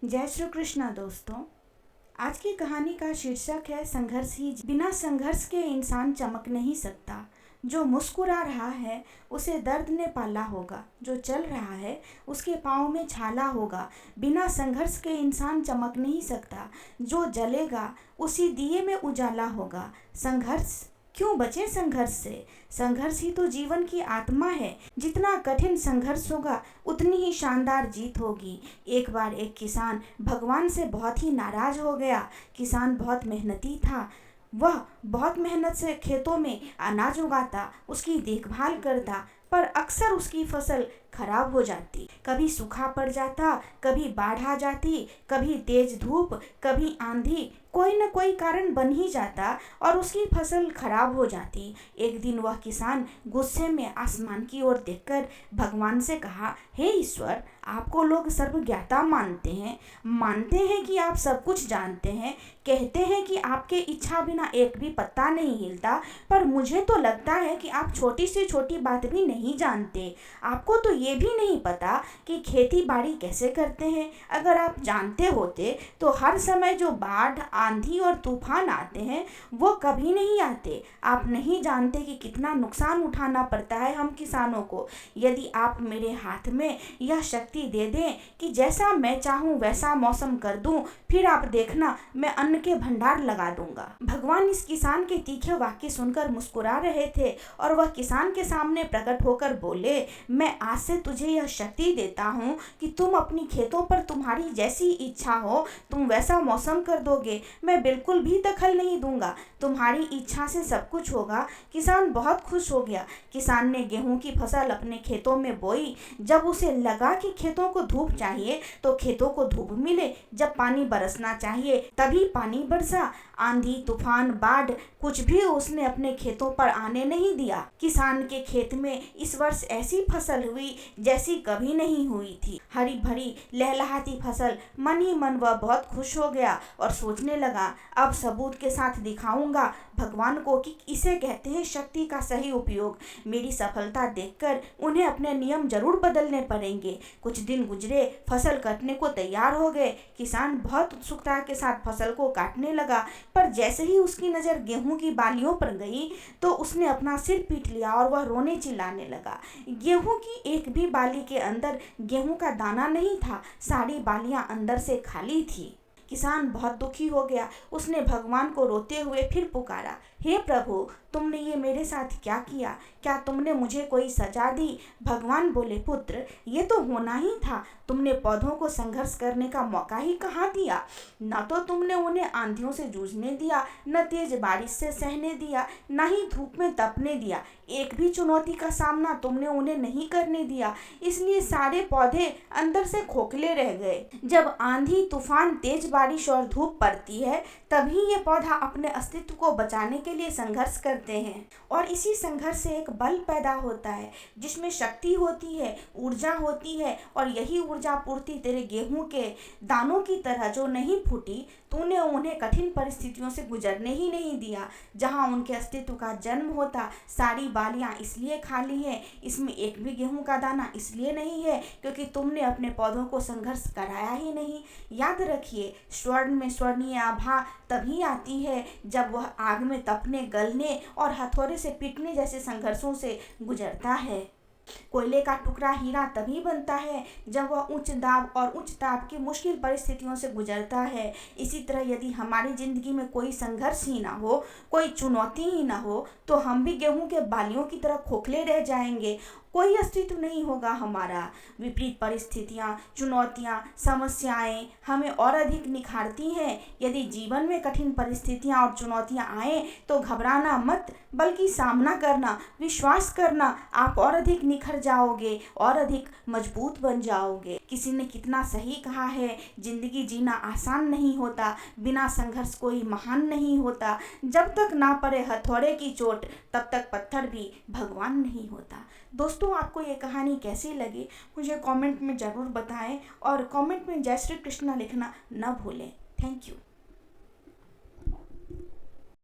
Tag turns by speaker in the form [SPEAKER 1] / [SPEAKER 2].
[SPEAKER 1] जय श्री कृष्णा दोस्तों। आज की कहानी का शीर्षक है संघर्ष ही। बिना संघर्ष के इंसान चमक नहीं सकता। जो मुस्कुरा रहा है उसे दर्द ने पाला होगा, जो चल रहा है उसके पाँव में छाला होगा। बिना संघर्ष के इंसान चमक नहीं सकता। जो जलेगा उसी दिए में उजाला होगा। संघर्ष क्यों बचे संघर्ष से? संघर्ष ही तो जीवन की आत्मा है। जितना कठिन संघर्ष होगा उतनी ही शानदार जीत होगी। एक बार एक किसान भगवान से बहुत ही नाराज हो गया। किसान बहुत मेहनती था। वह बहुत मेहनत से खेतों में अनाज उगाता, उसकी देखभाल करता, पर अक्सर उसकी फसल खराब हो जाती। कभी सूखा पड़ जाता, कभी बाढ़ आ जाती, कभी तेज धूप, कभी आंधी, कोई न कोई कारण बन ही जाता और उसकी फसल खराब हो जाती। एक दिन वह किसान गुस्से में आसमान की ओर देखकर भगवान से कहा, हे ईश्वर, आपको लोग सर्वज्ञाता मानते हैं कि आप सब कुछ जानते हैं, कहते हैं कि आपके इच्छा बिना एक भी पत्ता नहीं हिलता, पर मुझे तो लगता है कि आप छोटी से छोटी बात भी नहीं जानते। आपको तो ये भी नहीं पता कि खेती बाड़ी कैसे करते हैं। अगर आप जानते होते तो हर समय जो बाढ़, आंधी और तूफान आते हैं वो कभी नहीं आते। आप नहीं जानते कि कितना नुकसान उठाना पड़ता है हम किसानों को। यदि आप मेरे हाथ में यह शक्ति दे दें कि जैसा मैं चाहूँ वैसा मौसम कर दूं, फिर आप देखना मैं अन्न के भंडार लगा दूंगा। भगवान इस किसान के तीखे वाक्य सुनकर मुस्कुरा रहे थे और वह किसान के सामने प्रकट होकर बोले, मैं आज से तुझे यह शक्ति देता हूँ कि तुम अपनी खेतों पर तुम्हारी जैसी इच्छा हो तुम वैसा मौसम कर दोगे। मैं बिल्कुल भी दखल नहीं दूंगा। तुम्हारी इच्छा से सब कुछ होगा। किसान बहुत खुश हो गया। किसान ने गेहूं की फसल अपने खेतों में बोई। जब उसे लगा कि खेतों को धूप चाहिए तो खेतों को धूप मिले, जब पानी बरसना चाहिए तभी पानी बरसा। आंधी, तूफान, बाढ़ कुछ भी उसने अपने खेतों पर आने नहीं दिया। किसान के खेत में इस वर्ष ऐसी फसल हुई जैसी कभी नहीं हुई थी। हरी भरी लहलहाती फसल। मन ही मन वह बहुत खुश हो गया और सोचने लगा, अब सबूत के साथ दिखाऊंगा भगवान को कि इसे कहते हैं शक्ति का सही उपयोग। मेरी सफलता देखकर उन्हें अपने नियम जरूर बदलने पड़ेंगे। कुछ दिन गुजरे, फसल कटने को तैयार हो गए। किसान बहुत उत्सुकता के साथ फसल को काटने लगा, पर जैसे ही उसकी नज़र गेहूं की बालियों पर गई तो उसने अपना सिर पीट लिया और वह रोने चिल्लाने लगा। गेहूं की एक भी बाली के अंदर गेहूं का दाना नहीं था। सारी बालियां अंदर से खाली थी। किसान बहुत दुखी हो गया। उसने भगवान को रोते हुए फिर पुकारा, हे प्रभु, तुमने ये मेरे साथ क्या किया? क्या तुमने मुझे कोई सजा दी? भगवान बोले, पुत्र, ये तो होना ही था। तुमने पौधों को संघर्ष करने का मौका ही कहाँ दिया? न तो तुमने उन्हें आंधियों से जूझने दिया, न तेज बारिश से सहने दिया, न ही धूप में तपने दिया। एक भी चुनौती का सामना तुमने उन्हें नहीं करने दिया। इसलिए सारे पौधे अंदर से खोखले रह गए। जब आंधी, तूफान, तेज बारिश और धूप पड़ती है तभी ये पौधा अपने अस्तित्व को बचाने के लिए संघर्ष करते हैं। और इसी संघर्ष से एक बल पैदा होता है जिसमें शक्ति होती है, ऊर्जा होती है। और यही ऊर्जा पूर्ति तेरे गेहूं के दानों की तरह जो नहीं फूटी, तूने उन्हें कठिन परिस्थितियों से गुजरने ही नहीं दिया। जहां उनके अस्तित्व का जन्म होता, सारी बालियां इसलिए खाली है, इसमें एक भी गेहूं का दाना इसलिए नहीं है क्योंकि तुमने अपने पौधों को संघर्ष कराया ही नहीं। याद रखिए, स्वर्ण में स्वर्णीय आभा तभी आती है जब वह आग में तपने, गलने और हथौड़े से पीटने जैसे संघर्षों से गुजरता है। कोयले का टुकड़ा हीरा तभी बनता है जब वह उच्च दाब और उच्च ताप की मुश्किल परिस्थितियों से गुजरता है। इसी तरह यदि हमारी जिंदगी में कोई संघर्ष ही ना हो, कोई चुनौती ही ना हो, तो हम भी गेहूं के बालियों की तरह खोखले रह जाएंगे। कोई अस्तित्व नहीं होगा हमारा। विपरीत परिस्थितियाँ, चुनौतियाँ, समस्याएं हमें और अधिक निखारती हैं। यदि जीवन में कठिन परिस्थितियाँ और चुनौतियाँ आए तो घबराना मत, बल्कि सामना करना, विश्वास करना। आप और अधिक निखर जाओगे और अधिक मजबूत बन जाओगे। किसी ने कितना सही कहा है, जिंदगी जीना आसान नहीं होता, बिना संघर्ष कोई महान नहीं होता। जब तक ना पड़े हथौड़े की चोट तब तक पत्थर भी भगवान नहीं होता। दोस्तों, आपको ये कहानी कैसी लगी मुझे कमेंट में ज़रूर बताएं और कमेंट में जय श्री कृष्णा लिखना न भूलें। Thank you.